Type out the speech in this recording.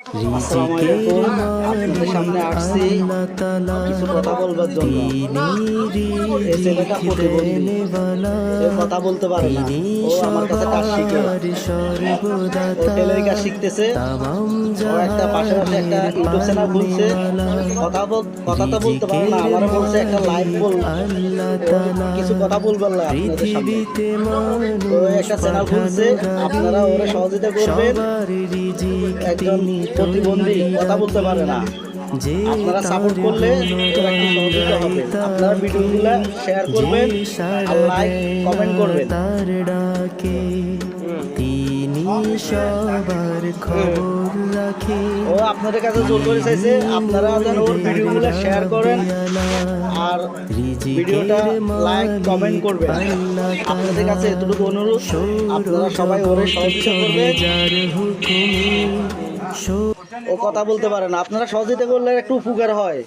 আসসালামু আলাইকুম। আপনাদের সামনে আসছি কিছু কথা বলবার জন্য। এই ছেলেটা প্রতিবন্ধী, সে কথা বলতে পারে না। ও আমার কাছে কাজ শিখে, ও টেলারিং কাজ শিখতেছে। ও একটা পাশাপাশি একটা ইউটিউব চ্যানেল খুলছে। কথা তো বলতে পারে না। আমার বলছে একটা লাইভ কিছু কথা বলবার না আপনাদের সামনে। তো একটা চ্যানেল খুলছে, আপনারা ওরা সহযোগিতা করবেন। একজন প্রতিবন্ধী, কথা বলতে পারে না, আপনারা সাপোর্ট করলে ওর একটু সহযোগিতা হবে। আপনারা ভিডিওগুলো শেয়ার করবেন আর লাইক কমেন্ট করবেন। ও আপনাদের কাছে জোর করে চাইছে আপনারা যেন ওর ভিডিওগুলো শেয়ার করেন আর ভিডিওটা লাইক কমেন্ট করবেন। আপনাদের কাছে এতটুকু অনুরোধ, আপনারা সবাই ওরে সহযোগিতা করবেন। ও কথা বলতে পারে না, আপনারা সহযোগিতা করলে একটু উপকার হয়।